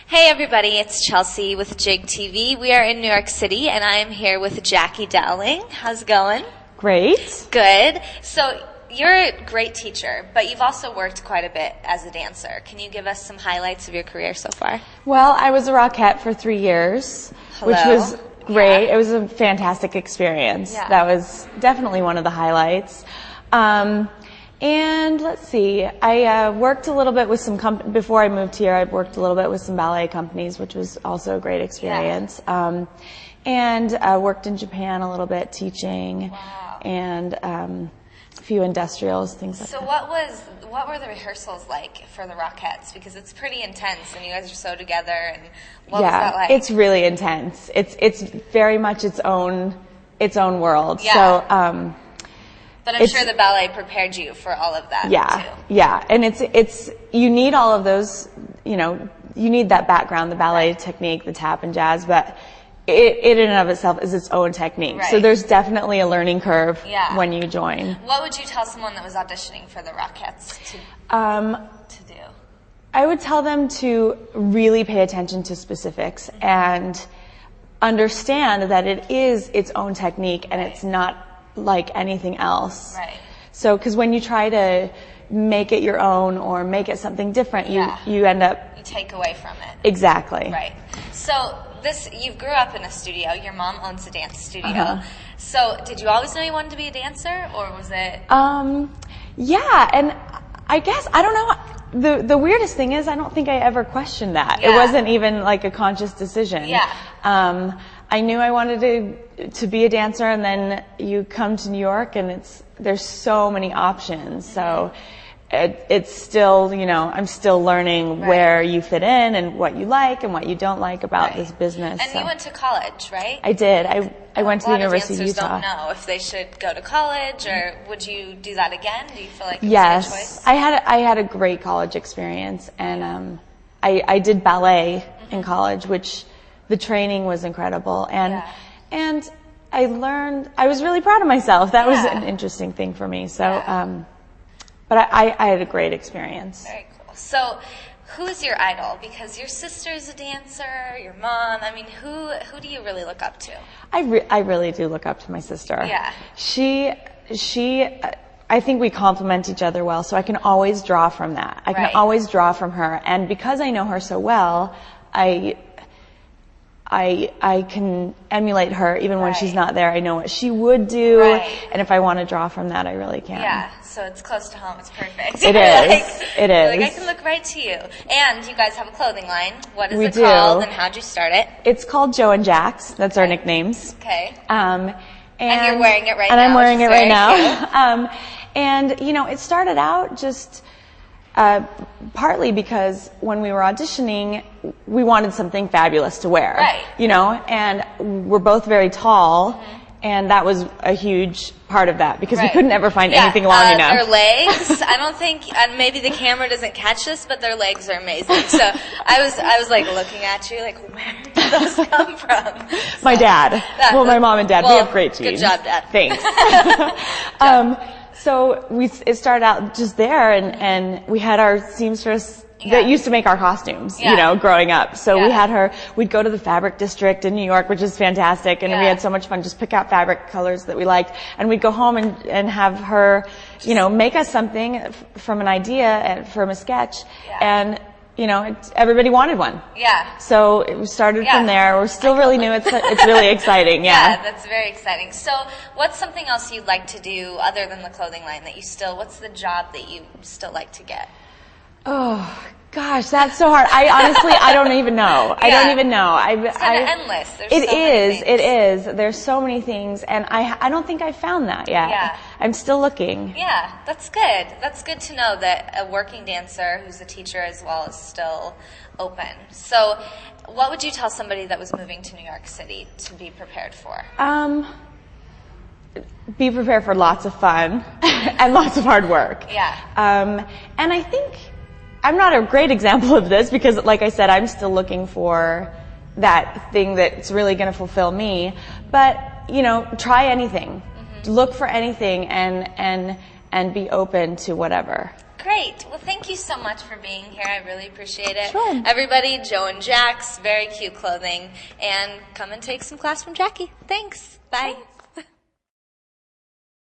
Hey everybody, it's Chelsea with Jig TV. We are in New York City and I am here with Jacki Dowling. How's it going? Great. Good. So you're a great teacher, but you've also worked quite a bit as a dancer. Can you give us some highlights of your career so far? Well, I was a Rockette for 3 years, which was great. Yeah. It was a fantastic experience. Yeah. That was definitely one of the highlights. And let's see, I worked a little bit with some before I moved here, I worked a little bit with some ballet companies, which was also a great experience. Yeah. And worked in Japan a little bit teaching. Wow. And a few industrials, things like that. So what were the rehearsals like for the Rockettes? Because it's pretty intense and you guys are so together, and what was that like? It's really intense. It's very much its own world. Yeah. So But I'm sure the ballet prepared you for all of that too. Yeah. And it's you need all of those, you need that background, the ballet technique, the tap and jazz, but it in and of itself is its own technique. Right. So there's definitely a learning curve when you join. What would you tell someone that was auditioning for the Rockettes to do? I would tell them to really pay attention to specifics and understand that it is its own technique and it's not like anything else. Right. So, because when you try to make it your own or make it something different, you end up... You take away from it. Exactly. Right. So, you grew up in a studio. Your mom owns a dance studio. Uh-huh. So, did you always know you wanted to be a dancer, or was it... Yeah, and I guess, I don't know, the weirdest thing is I don't think I ever questioned that. Yeah. It wasn't even like a conscious decision. Yeah. I knew I wanted to be a dancer, and then you come to New York and there's so many options. So it's still, I'm still learning where you fit in and what you like and what you don't like about this business. And you went to college, right? I did. I went to the University of Utah. Utah. Don't know if they should go to college, or would you do that again? Do you feel like it was Yes, a good choice? I had a great college experience, and I did ballet in college, which the training was incredible, and I learned. I was really proud of myself. That was an interesting thing for me. So, but I had a great experience. Very cool. So, who is your idol? Because your sister's a dancer, your mom. I mean, who do you really look up to? I really do look up to my sister. Yeah. She. I think we complement each other well, so I can always draw from that. I can always draw from her, and because I know her so well, I can emulate her even when she's not there. I know what she would do, and if I want to draw from that, I really can. Yeah, so it's close to home. It's perfect. It is. It is. Like, I can look right to you. And you guys have a clothing line. What is it called, and how'd you start it? It's called Joe and Jax. That's our nicknames. Okay. And you're wearing it right now. And I'm wearing it right now. And, it started out just... partly because when we were auditioning, we wanted something fabulous to wear. Right. And we're both very tall, and that was a huge part of that because we couldn't ever find anything long enough. Their legs, I don't think, maybe the camera doesn't catch this, but their legs are amazing. So I was like looking at you like, where did those come from? My dad. My mom and dad, we have great genes. Good job, Dad. Thanks. So it started out just there, and we had our seamstress that used to make our costumes, growing up. So we had her, we'd go to the fabric district in New York, which is fantastic, and we had so much fun, just pick out fabric colors that we liked, and we'd go home and have her, make us something from an idea and from a sketch, and everybody wanted one. Yeah. So it started from there. We're still really new. It's really exciting. Yeah, that's very exciting. So what's something else you'd like to do other than the clothing line what's the job that you still like to get? Oh, gosh, that's so hard. I don't even know. I don't even know. It's kind of endless. There's so many things. It is. There's so many things, and I don't think I've found that yet. Yeah. I'm still looking. Yeah, that's good. That's good to know that a working dancer who's a teacher as well is still open. So what would you tell somebody that was moving to New York City to be prepared for? Be prepared for lots of fun and lots of hard work. Yeah. And I think I'm not a great example of this because, like I said, I'm still looking for that thing that's really going to fulfill me. But, try anything. Look for anything and be open to whatever. Great. Well, thank you so much for being here. I really appreciate it. Sure. Everybody, Joe and Jack's very cute clothing, and come and take some class from Jacki. Thanks. Bye.